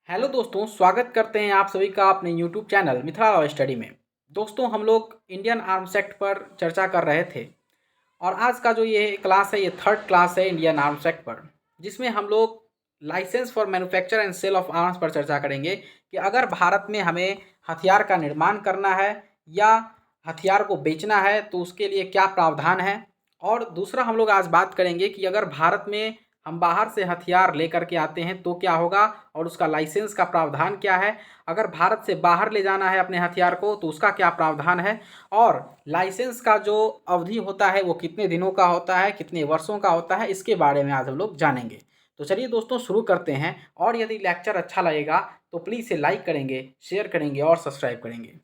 Hello दोस्तों, स्वागत करते हैं आप सभी का अपने YouTube channel Mithila law study में। दोस्तों, हम लोग इंडियन आर्म्स एक्ट पर चर्चा कर रहे थे और आज का जो ये क्लास है, ये थर्ड क्लास है इंडियन आर्म्स एक्ट पर, जिसमें हम लोग licence for manufacture and sale of arms पर चर्चा करेंगे कि अगर भारत में हमें हथियार का निर्माण करना है या हथियार को बेचना है तो उसके लिए क्या प्रावधान है। और दूसरा हम लोग आज बात करेंगे कि अगर भारत में हम बाहर से हथियार लेकर के आते हैं तो क्या होगा और उसका लाइसेंस का प्रावधान क्या है। अगर भारत से बाहर ले जाना है अपने हथियार को तो उसका क्या प्रावधान है, और लाइसेंस का जो अवधि होता है वो कितने दिनों का होता है, कितने वर्षों का होता है, इसके बारे में आज हम लोग जानेंगे। तो चलिए दोस्तों, शुरू करते हैं। और यदि लेक्चर अच्छा लगेगा तो प्लीज़ इसे लाइक करेंगे, शेयर करेंगे और सब्सक्राइब करेंगे।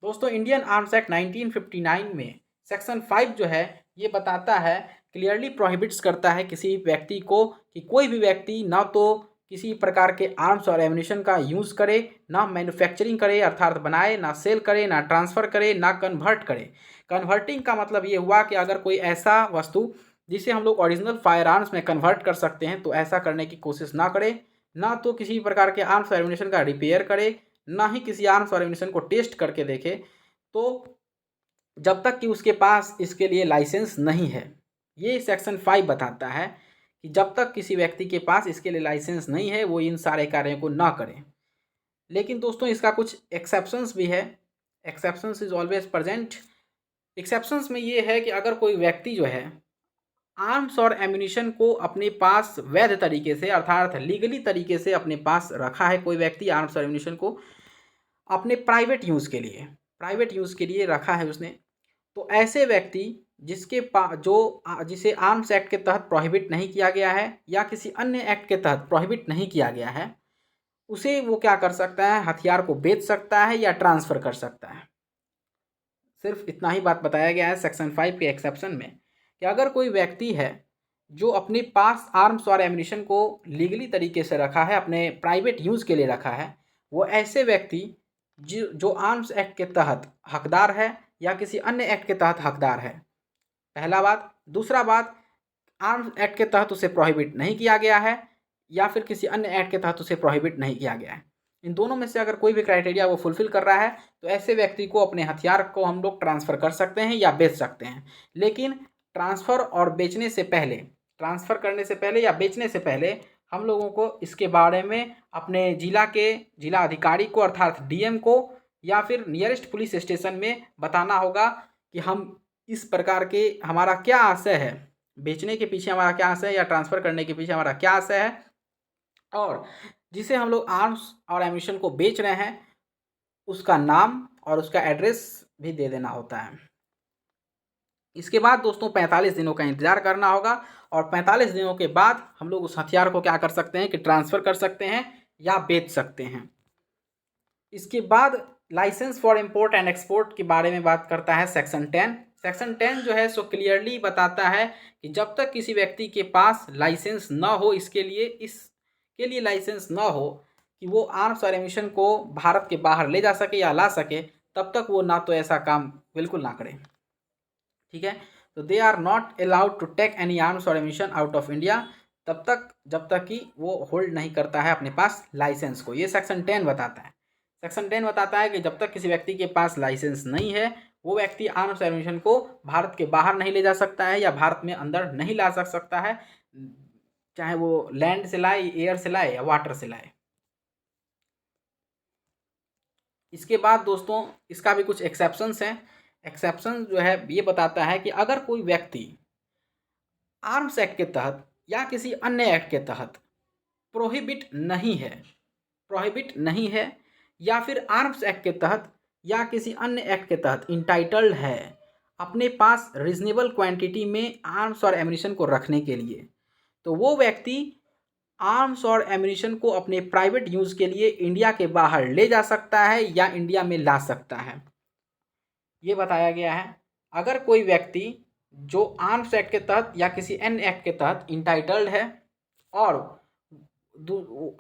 दोस्तों, इंडियन आर्म्स एक्ट 1959 में सेक्शन 5 जो है ये बताता है, क्लियरली प्रोहिबिट्स करता है किसी व्यक्ति को कि कोई भी व्यक्ति ना तो किसी प्रकार के आर्म्स और एम्यूनिशन का यूज़ करे, ना मैन्युफैक्चरिंग करे अर्थात बनाए, ना सेल करे, ना ट्रांसफ़र करे, ना कन्वर्ट करे। कन्वर्टिंग का मतलब ये हुआ कि अगर कोई ऐसा वस्तु जिसे हम लोग ओरिजिनल फायर आर्म्स में कन्वर्ट कर सकते हैं तो ऐसा करने की कोशिश ना करे, ना तो किसी प्रकार के आर्म्स और एम्यूनिशन का रिपेयर करे, ना ही किसी आर्म्स और एम्यूनिशन को टेस्ट करके देखे, तो जब तक कि उसके पास इसके लिए लाइसेंस नहीं है। ये सेक्शन 5 बताता है कि जब तक किसी व्यक्ति के पास इसके लिए लाइसेंस नहीं है वो इन सारे कार्यों को ना करे। लेकिन दोस्तों, इसका कुछ एक्सेप्शंस भी है। Exceptions is always present. Exceptions में ये है कि अगर कोई व्यक्ति जो है आर्म्स और एम्यूनिशन को अपने पास वैध तरीके से अर्थात लीगली तरीके से अपने पास रखा है, कोई व्यक्ति आर्म्स और एम्यूनिशन को अपने प्राइवेट यूज़ के लिए रखा है उसने, तो ऐसे व्यक्ति जिसके पास जिसे आर्म्स एक्ट के तहत प्रोहिबिट नहीं किया गया है या किसी अन्य एक्ट के तहत प्रोहिबिट नहीं किया गया है, उसे वो क्या कर सकता है, हथियार को बेच सकता है या ट्रांसफ़र कर सकता है। सिर्फ इतना ही बात बताया गया है सेक्शन 5 के एक्सेप्शन में कि अगर कोई व्यक्ति है जो अपने पास आर्म्स और एम्यूनिशन को लीगली तरीके से रखा है, अपने प्राइवेट यूज़ के लिए रखा है, वो ऐसे व्यक्ति जो आर्म्स एक्ट के तहत हकदार है या किसी अन्य एक्ट के तहत हकदार है, पहला बात। दूसरा बात, आर्म्स एक्ट के तहत उसे प्रोहिबिट नहीं किया गया है या फिर किसी अन्य एक्ट के तहत उसे प्रोहिबिट नहीं किया गया है। इन दोनों में से अगर कोई भी क्राइटेरिया वो फुलफ़िल कर रहा है तो ऐसे व्यक्ति को अपने हथियार को हम लोग ट्रांसफ़र कर सकते हैं या बेच सकते हैं। लेकिन ट्रांसफ़र और बेचने से पहले, ट्रांसफ़र करने से पहले या बेचने से पहले हम लोगों को इसके बारे में अपने जिला अधिकारी को अर्थात डीएम को या फिर नियरेस्ट पुलिस स्टेशन में बताना होगा कि हम इस प्रकार के हमारा क्या आशय है, बेचने के पीछे हमारा क्या आशय है या ट्रांसफ़र करने के पीछे हमारा क्या आशय है, और जिसे हम लोग आर्म्स और एम्यूनिशन को बेच रहे हैं उसका नाम और उसका एड्रेस भी दे देना होता है। इसके बाद दोस्तों 45 दिनों का इंतज़ार करना होगा और 45 दिनों के बाद हम लोग उस हथियार को क्या कर सकते हैं कि ट्रांसफ़र कर सकते हैं या बेच सकते हैं। इसके बाद licence for import and export के बारे में बात करता है सेक्शन 10। सेक्शन 10 जो है सो क्लियरली बताता है कि जब तक किसी व्यक्ति के पास लाइसेंस ना हो, इसके लिए लाइसेंस ना हो कि वो आर्म्स और एम्यूनिशन को भारत के बाहर ले जा सके या ला सके, तब तक वो ना तो ऐसा काम बिल्कुल ना करे। ठीक है, तो they are not allowed to take any arms और एम्यूनिशन आउट ऑफ इंडिया, तब तक जब तक कि वो होल्ड नहीं करता है अपने पास लाइसेंस को। ये सेक्शन 10 बताता है। सेक्शन 10 बताता है कि जब तक किसी व्यक्ति के पास लाइसेंस नहीं है वो व्यक्ति आर्म्स और एम्यूनिशन को भारत के बाहर नहीं ले जा सकता है या भारत में अंदर नहीं ला सकता है, चाहे वो लैंड से लाए, एयर से लाए या वाटर से लाए। इसके बाद दोस्तों इसका भी कुछ एक्सेप्शंस हैं। एक्सेप्शन जो है ये बताता है कि अगर कोई व्यक्ति आर्म्स एक्ट के तहत या किसी अन्य एक्ट के तहत प्रोहिबिट नहीं है या फिर आर्म्स एक्ट के तहत या किसी अन्य एक्ट के तहत इंटाइटल्ड है अपने पास रीजनेबल क्वांटिटी में आर्म्स और एम्यूनिशन को रखने के लिए, तो वो व्यक्ति आर्म्स और एम्यूनिशन को अपने प्राइवेट यूज़ के लिए इंडिया के बाहर ले जा सकता है या इंडिया में ला सकता है। ये बताया गया है। अगर कोई व्यक्ति जो आर्म्स एक्ट के तहत या किसी अन्य एक्ट के तहत इंटाइटल्ड है, और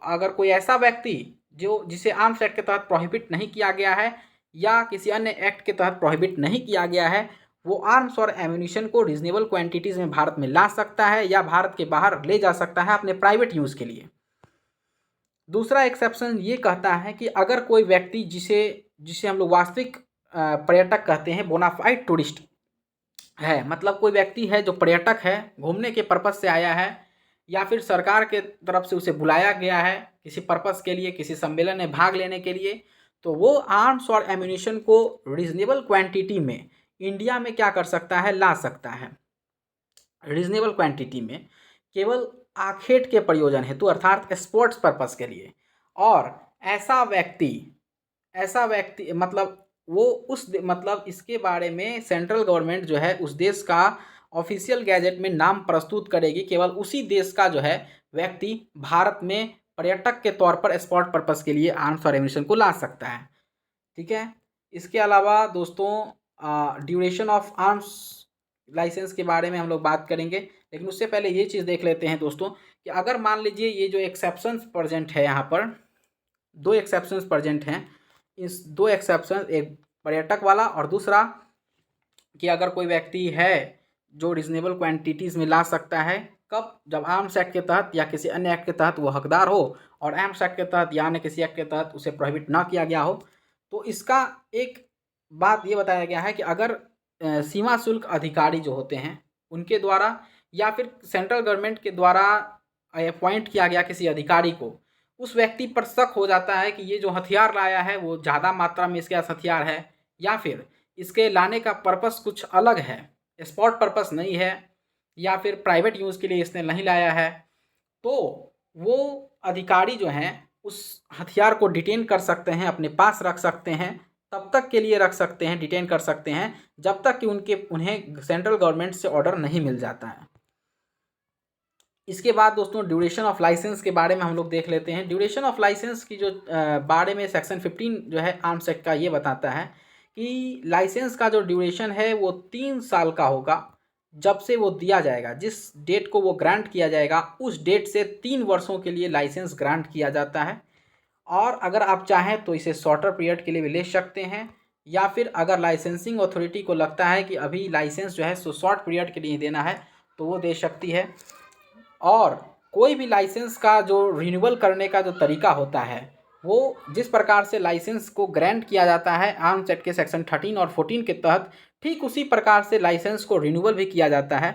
अगर कोई ऐसा व्यक्ति जिसे आर्म्स एक्ट के तहत प्रोहिबिट नहीं किया गया है या किसी अन्य एक्ट के तहत प्रोहिबिट नहीं किया गया है, वो आर्म्स और एम्यूनिशन को रीजनेबल क्वांटिटीज़ में भारत में ला सकता है या भारत के बाहर ले जा सकता है अपने प्राइवेट यूज़ के लिए। दूसरा एक्सेप्शन ये कहता है कि अगर कोई व्यक्ति जिसे जिसे हम लोग वास्तविक पर्यटक कहते हैं, बोनाफाइड टूरिस्ट है, मतलब कोई व्यक्ति है जो पर्यटक है, घूमने के पर्पज़ से आया है, या फिर सरकार के तरफ से उसे बुलाया गया है किसी पर्पज़ के लिए, किसी सम्मेलन में भाग लेने के लिए, तो वो आर्म्स और एम्यूनिशन को रीजनेबल क्वांटिटी में इंडिया में क्या कर सकता है, ला सकता है। रीजनेबल क्वांटिटी में केवल आखेट के प्रयोजन हेतु, अर्थात स्पोर्ट्स पर्पज़ के लिए। और ऐसा व्यक्ति मतलब वो मतलब इसके बारे में सेंट्रल गवर्नमेंट जो है उस देश का ऑफिशियल गैजेट में नाम प्रस्तुत करेगी, केवल उसी देश का जो है व्यक्ति भारत में पर्यटक के तौर पर स्पोर्ट पर्पज़ के लिए आर्म्स और एम्यूनिशन को ला सकता है। ठीक है। इसके अलावा दोस्तों ड्यूरेशन ऑफ आर्म्स लाइसेंस के बारे में हम लोग बात करेंगे, लेकिन उससे पहले ये चीज़ देख लेते हैं दोस्तों कि अगर मान लीजिए ये जो एक्सेप्शंस प्रेजेंट है, यहाँ पर 2 एक्सेप्शंस प्रेजेंट हैं। इस 2 एक्सेप्शन, एक पर्यटक वाला और दूसरा कि अगर कोई व्यक्ति है जो रीजनेबल क्वांटिटीज़ में ला सकता है, कब? जब आर्म्स एक्ट के तहत या किसी अन्य एक्ट के तहत वो हकदार हो, और आर्म्स एक्ट के तहत या अन्य किसी एक्ट के तहत उसे प्रोहिबिट ना किया गया हो। तो इसका एक बात ये बताया गया है कि अगर सीमा शुल्क अधिकारी जो होते हैं उनके द्वारा या फिर सेंट्रल गवर्नमेंट के द्वारा अपॉइंट किया गया किसी अधिकारी को, उस व्यक्ति पर शक हो जाता है कि ये जो हथियार लाया है वो ज़्यादा मात्रा में इसके पास हथियार है, या फिर इसके लाने का पर्पस कुछ अलग है, स्पोर्ट पर्पस नहीं है, या फिर प्राइवेट यूज़ के लिए इसने नहीं लाया है, तो वो अधिकारी जो हैं उस हथियार को डिटेन कर सकते हैं, अपने पास रख सकते हैं, तब तक के लिए रख सकते हैं, डिटेन कर सकते हैं जब तक कि उन्हें सेंट्रल गवर्नमेंट से ऑर्डर नहीं मिल जाता है। इसके बाद दोस्तों ड्यूरेशन ऑफ लाइसेंस के बारे में हम लोग देख लेते हैं। ड्यूरेशन ऑफ लाइसेंस की जो बारे में सेक्शन 15 जो है आर्म्स एक्ट का, ये बताता है कि लाइसेंस का जो ड्यूरेशन है वो 3 साल का होगा, जब से वो दिया जाएगा, जिस डेट को वो ग्रांट किया जाएगा उस डेट से 3 वर्षों के लिए लाइसेंस ग्रांट किया जाता है। और अगर आप चाहें तो इसे शॉर्टर पीरियड के लिए भी ले सकते हैं, या फिर अगर लाइसेंसिंग अथॉरिटी को लगता है कि अभी लाइसेंस जो है सो शॉर्ट पीरियड के लिए देना है तो वो दे सकती है। और कोई भी लाइसेंस का जो रिन्यूअल करने का जो तरीका होता है, वो जिस प्रकार से लाइसेंस को ग्रांट किया जाता है आर्म्स एक्ट के सेक्शन 13 और 14 के तहत, ठीक उसी प्रकार से लाइसेंस को रिन्यूअल भी किया जाता है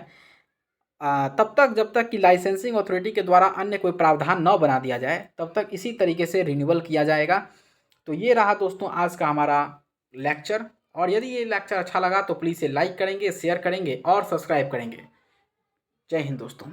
तब तक जब तक कि लाइसेंसिंग अथॉरिटी के द्वारा अन्य कोई प्रावधान न बना दिया जाए, तब तक इसी तरीके से रिन्यूअल किया जाएगा। तो ये रहा दोस्तों आज का हमारा लेक्चर, और यदि ये लेक्चर अच्छा लगा तो प्लीज़ इसे लाइक करेंगे, शेयर करेंगे और सब्सक्राइब करेंगे। जय हिंद दोस्तों।